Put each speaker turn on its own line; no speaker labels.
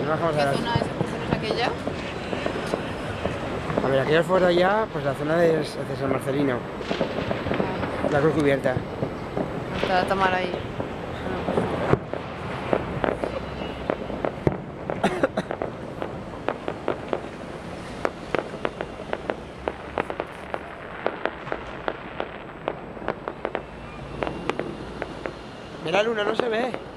bajamos
¿Qué
a
zona es aquella?
A ver, aquellas fuera ya, pues la zona de San Marcelino. La cruz cubierta.
Está Tamara ahí.
Mira la luna, no se ve.